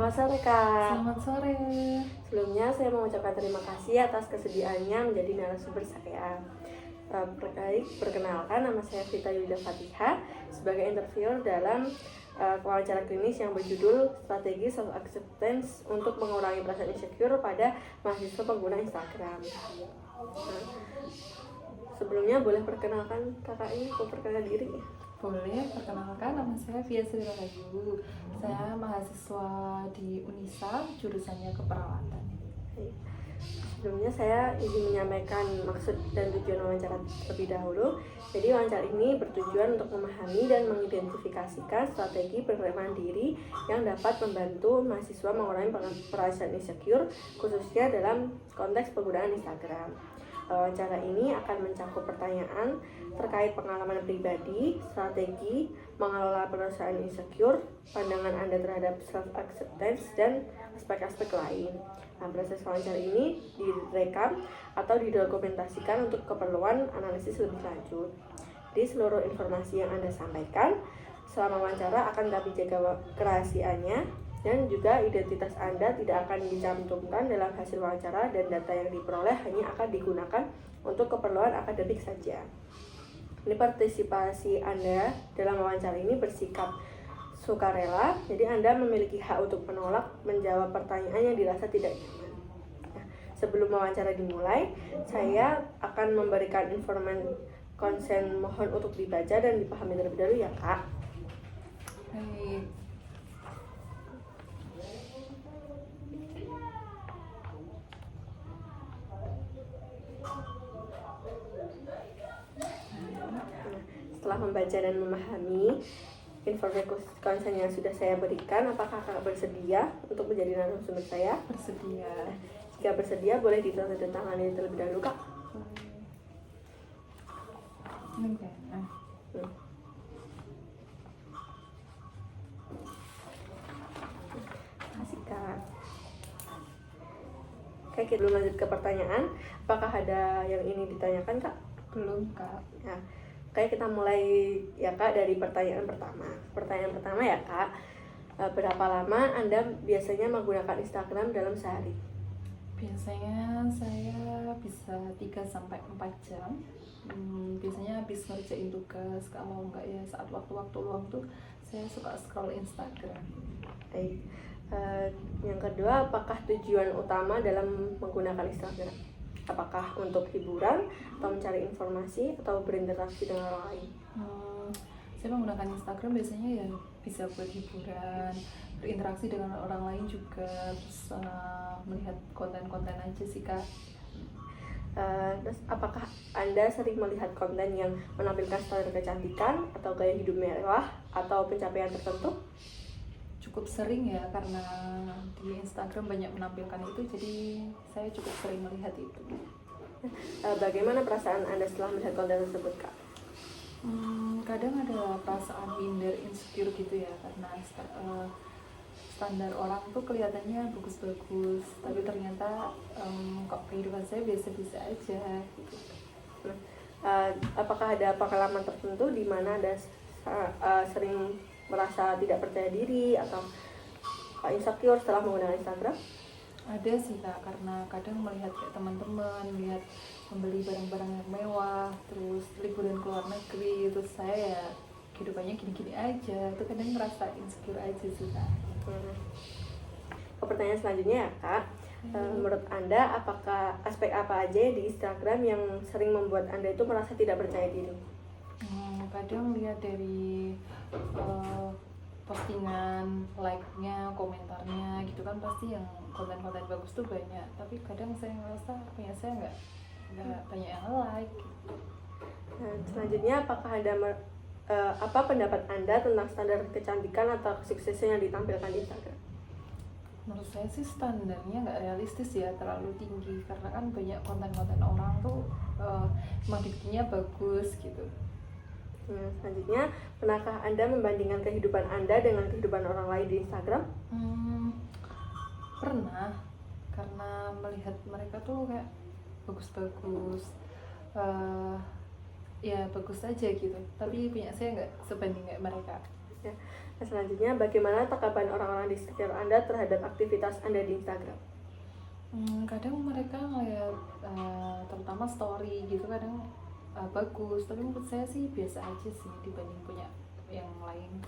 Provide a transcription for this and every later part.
Selamat sore Kak. Selamat sore. Sebelumnya saya mengucapkan terima kasih atas kesediaannya menjadi narasumber saya. Perkenalkan, nama saya Vita Yulida Fatihah sebagai interviewer dalam wawancara klinis yang berjudul Strategi Self Acceptance untuk mengurangi perasaan insecure pada mahasiswa pengguna Instagram. Nah, sebelumnya boleh perkenalkan kakak ini, memperkenalkan diri? Boleh, perkenalkan nama saya Via Sri Rahayu. Saya mahasiswa di Unisa, jurusannya keperawatan. Sebelumnya saya izin menyampaikan maksud dan tujuan wawancara terlebih dahulu. Jadi wawancara ini bertujuan untuk memahami dan mengidentifikasikan strategi penerimaan diri yang dapat membantu mahasiswa mengurangi perasaan insecure, khususnya dalam konteks penggunaan Instagram. Wawancara ini akan mencakup pertanyaan terkait pengalaman pribadi, strategi, mengelola perasaan insecure, pandangan Anda terhadap self-acceptance, dan aspek-aspek lain. Nah, proses wawancara ini direkam atau didokumentasikan untuk keperluan analisis lebih lanjut. Di seluruh informasi yang Anda sampaikan selama wawancara akan kami jaga kerahasiaannya, dan juga identitas Anda tidak akan dicantumkan dalam hasil wawancara, dan data yang diperoleh hanya akan digunakan untuk keperluan akademik saja. Ini partisipasi Anda dalam wawancara ini bersikap sukarela, jadi Anda memiliki hak untuk menolak menjawab pertanyaan yang dirasa tidak nyaman. Nah, sebelum wawancara dimulai, saya akan memberikan informasi konsen, mohon untuk dibaca dan dipahami terlebih dahulu ya Kak. Baik. Setelah membaca dan memahami informasi konsen yang sudah saya berikan, apakah kakak bersedia untuk menjadi narasumber saya? Bersedia. Jika bersedia, boleh ditandatangani terlebih dahulu kak. Oke. Kasih kak. Oke, kita belum lanjut ke pertanyaan. Apakah ada yang ini ditanyakan kak? Belum, Kak. Ya. Oke, kita mulai ya kak dari pertanyaan pertama. Pertanyaan pertama ya kak, berapa lama Anda biasanya menggunakan Instagram dalam sehari? Biasanya saya bisa 3-4 jam. Biasanya habis ngerjain tugas, kalau enggak ya saat waktu-waktu luang tuh saya suka scroll Instagram. Baik. Yang kedua, apakah tujuan utama dalam menggunakan Instagram? Apakah untuk hiburan, atau mencari informasi, atau berinteraksi dengan orang lain? Saya menggunakan Instagram biasanya ya bisa buat hiburan, berinteraksi dengan orang lain juga, terus melihat konten-konten aja sih Kak. Terus apakah Anda sering melihat konten yang menampilkan standar kecantikan, atau gaya hidup mewah, atau pencapaian tertentu? Cukup sering ya, karena di Instagram banyak menampilkan itu, jadi saya cukup sering melihat itu. Bagaimana perasaan Anda setelah melihat konten tersebut kak? Kadang ada perasaan minder, insecure gitu ya, karena standar orang tuh kelihatannya bagus-bagus, tapi ternyata kok kehidupan saya biasa-biasa aja gitu. Apakah ada pengalaman tertentu di mana Anda sering merasa tidak percaya diri atau insecure setelah menggunakan Instagram? Ada sih Kak, karena kadang melihat kayak teman-teman lihat membeli barang-barang yang mewah, terus liburan ke luar negeri, terus saya ya kehidupannya gini-gini aja, itu kadang ngerasa insecure aja sih Kak. Pertanyaan selanjutnya ya Kak, menurut Anda apakah aspek apa aja di Instagram yang sering membuat Anda itu merasa tidak percaya diri? Kadang lihat dari postingan, like-nya, komentarnya gitu kan, pasti yang konten-konten bagus tuh banyak, tapi kadang saya ngerasa punya saya nggak banyak yang like. Selanjutnya, apakah ada apa pendapat Anda tentang standar kecantikan atau kesuksesan yang ditampilkan di Instagram? Menurut saya sih standarnya nggak realistis ya, terlalu tinggi, karena kan banyak konten-konten orang tuh emang diktinya bagus gitu. Selanjutnya, pernahkah Anda membandingkan kehidupan Anda dengan kehidupan orang lain di Instagram? Pernah, karena melihat mereka tuh kayak bagus-bagus, ya bagus aja gitu, tapi punya saya nggak sebanding kayak mereka. Ya. Nah, selanjutnya, bagaimana tanggapan orang-orang di sekitar Anda terhadap aktivitas Anda di Instagram? Kadang mereka ngeliat terutama story gitu kadang bagus, tapi menurut saya sih biasa aja sih dibanding punya yang lain.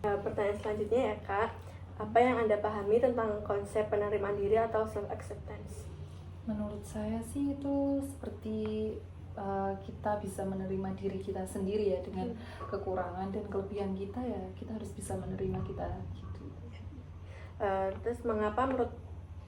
Pertanyaan selanjutnya ya Kak, apa yang Anda pahami tentang konsep penerimaan diri atau self-acceptance? Menurut saya sih itu seperti kita bisa menerima diri kita sendiri ya dengan kekurangan dan kelebihan kita, ya kita harus bisa menerima kita gitu. Terus mengapa menurut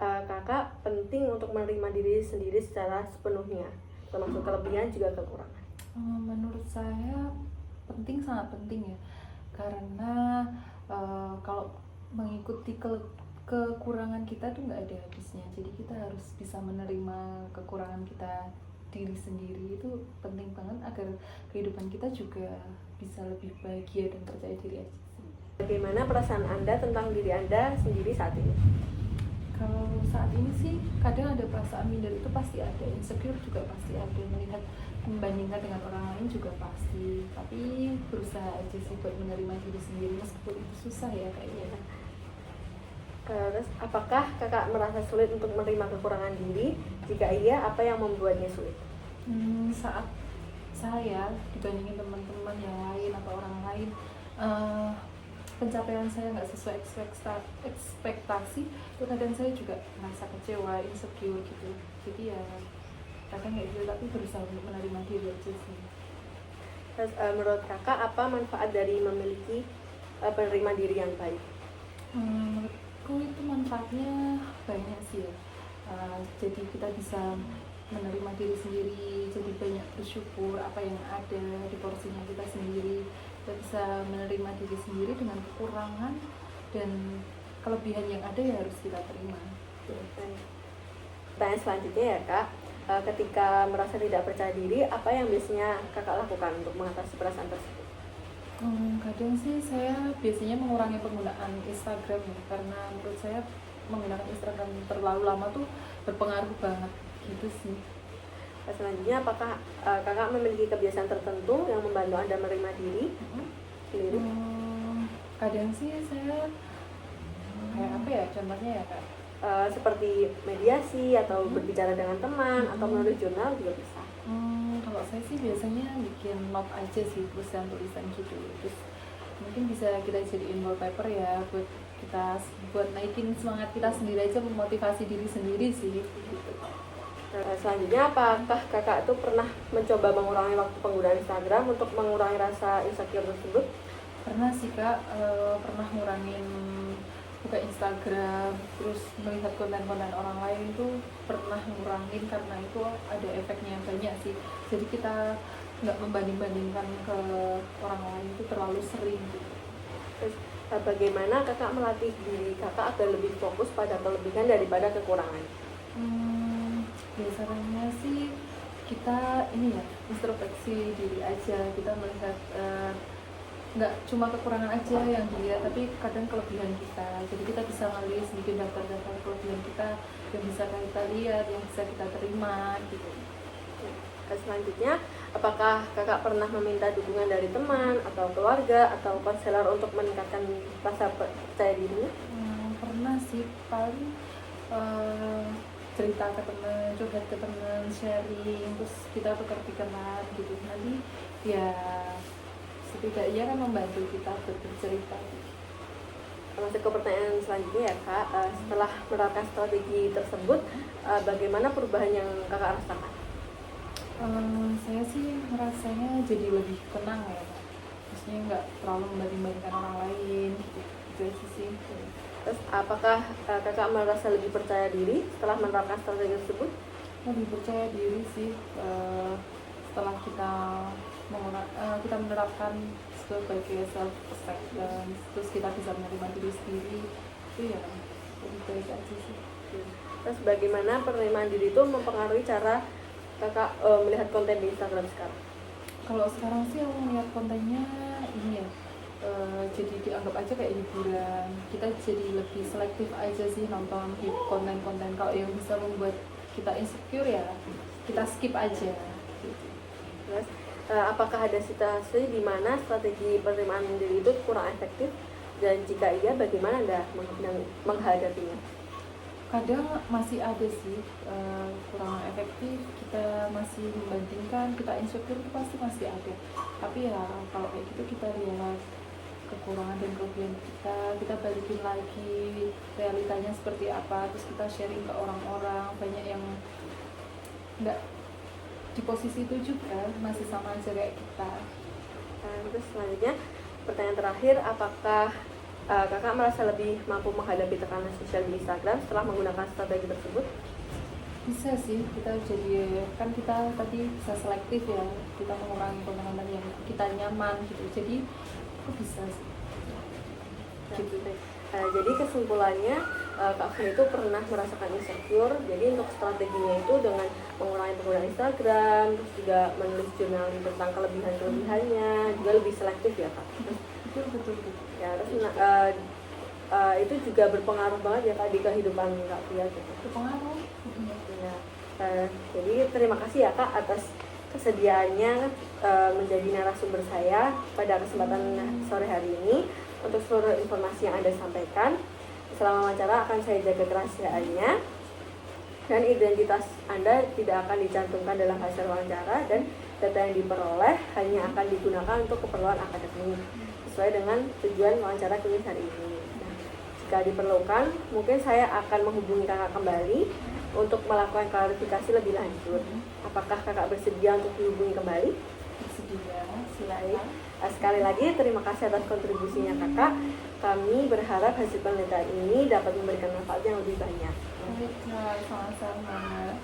Kakak penting untuk menerima diri sendiri secara sepenuhnya, termasuk kelebihan juga kekurangan? Menurut saya penting, sangat penting ya, karena kalau mengikuti kekurangan kita tuh nggak ada habisnya. Jadi kita harus bisa menerima kekurangan kita diri sendiri, itu penting banget agar kehidupan kita juga bisa lebih bahagia dan percaya diri aja sih. Bagaimana perasaan Anda tentang diri Anda sendiri saat ini? Kalau saat ini sih kadang ada perasaan minder, itu pasti ada, insecure juga pasti ada, melihat membandingkan dengan orang lain juga pasti, tapi berusaha aja sih buat menerima diri sendiri meskipun itu susah ya kayaknya. Terus apakah Kakak merasa sulit untuk menerima kekurangan diri? Jika iya, apa yang membuatnya sulit? Saat saya dibandingin teman-teman yang lain atau orang lain, pencapaian saya nggak sesuai ekspektasi, itu kadang saya juga merasa kecewa, insecure gitu. Jadi ya kadang kayak gitu, tapi berusaha untuk menerima diri aja sih. Terus menurut Kakak apa manfaat dari memiliki penerima diri yang baik? Menurutku itu manfaatnya banyak sih ya. Jadi kita bisa menerima diri sendiri, jadi banyak bersyukur apa yang ada di porsinya kita sendiri. Kita bisa menerima diri sendiri dengan kekurangan dan kelebihan yang ada ya harus kita terima. Pertanyaan selanjutnya ya Kak, ketika merasa tidak percaya diri, apa yang biasanya Kakak lakukan untuk mengatasi perasaan tersebut? Kadang sih saya biasanya mengurangi penggunaan Instagram ya, karena menurut saya menggunakan Instagram terlalu lama tuh berpengaruh banget gitu sih. Selanjutnya, apakah Kakak memiliki kebiasaan tertentu yang membantu Anda menerima diri sendiri? Kadang sih saya kayak apa ya, contohnya ya Kak, Seperti mediasi atau berbicara dengan teman atau menulis jurnal juga bisa. kalau saya sih biasanya bikin note aja sih, tulisan gitu, terus mungkin bisa kita jadiin wallpaper ya buat kita, buat naikin semangat kita sendiri aja, memotivasi diri sendiri sih gitu. Selanjutnya, apakah Kakak itu pernah mencoba mengurangi waktu penggunaan Instagram untuk mengurangi rasa insecure tersebut? Pernah sih Kak, pernah ngurangin buka Instagram, terus melihat konten-konten orang lain tuh pernah ngurangin, karena itu ada efeknya yang banyak sih. Jadi kita nggak membanding-bandingkan ke orang lain itu terlalu sering gitu. Terus bagaimana Kakak melatih diri Kakak agar lebih fokus pada kelebihan daripada kekurangan? Biasanya sih kita ini ya, introspeksi diri aja, kita melihat nggak cuma kekurangan aja yang dilihat, tapi kadang kelebihan kita. Jadi kita bisa ngelis, bikin daftar-daftar kelebihan kita yang bisa kita lihat, yang bisa kita terima gitu. Selanjutnya, apakah Kakak pernah meminta dukungan dari teman atau keluarga atau konselor untuk meningkatkan rasa percaya diri? Pernah sih, paling cerita ke teman, curhat ke teman, sharing, terus kita tukar pikiran gitu. Nanti ya setidaknya kan membantu kita untuk bercerita. Masuk ke pertanyaan selanjutnya ya Kak, setelah menerapkan strategi tersebut, bagaimana perubahan yang Kakak rasakan? Saya sih merasanya jadi lebih tenang ya Kak. Maksudnya nggak terlalu membanding-bandingkan orang lain gitu aja sih. Terus apakah Kakak merasa lebih percaya diri setelah menerapkan strategi tersebut? Lebih percaya diri sih setelah kita menerapkan sebagai self acceptance, terus kita bisa menerima diri sendiri, itu ya lebih baik aja sih. Terus bagaimana penerimaan diri itu mempengaruhi cara Kakak melihat konten di Instagram sekarang? Kalau sekarang sih aku melihat kontennya ini ya, jadi dianggap aja kayak hiburan. Kita jadi lebih selektif aja sih nonton konten-konten. Kalau yang bisa membuat kita insecure ya kita skip aja. Terus apakah ada situasi di mana strategi penerimaan diri itu kurang efektif, dan jika iya bagaimana Anda menghadapinya? Kadang masih ada sih kurang efektif, kita masih membandingkan, kita insecure, itu pasti masih ada. Tapi ya kalau kayak gitu kita lihat kekurangan dan kelebihan kita balikin lagi realitanya seperti apa, terus kita sharing ke orang-orang. Banyak yang nggak di posisi itu juga masih sama aja kayak kita. Terus selanjutnya pertanyaan terakhir, apakah kakak merasa lebih mampu menghadapi tekanan sosial di Instagram setelah menggunakan strategi tersebut? Bisa sih, kita jadi kan kita tadi bisa selektif ya, kita mengurangi konten-konten yang kita nyaman gitu, jadi aku bisa sih. Gitu deh. Jadi kesimpulannya Kak Fun itu pernah merasakan insecure. Jadi untuk strateginya itu dengan mengurangi penggunaan Instagram, terus juga menulis jurnal tentang kelebihannya, juga lebih selektif ya Kak. Betul. Ya, terus itu juga berpengaruh banget ya Kak di kehidupan Kak Pia gitu. Berpengaruh. Ya. Jadi terima kasih ya Kak atas kesediaannya menjadi narasumber saya pada kesempatan sore hari ini. Untuk seluruh informasi yang Anda sampaikan selama wawancara akan saya jaga kerahasiaannya, dan identitas Anda tidak akan dicantumkan dalam hasil wawancara, dan data yang diperoleh hanya akan digunakan untuk keperluan akademik sesuai dengan tujuan wawancara klinis hari ini. Nah, jika diperlukan, mungkin saya akan menghubungi kakak kembali untuk melakukan klarifikasi lebih lanjut. Apakah kakak bersedia untuk dihubungi kembali? Bersedia, silakan. Sekali lagi terima kasih atas kontribusinya kakak. Kami berharap hasil penelitian ini dapat memberikan manfaat yang lebih banyak. Baik, sama-sama.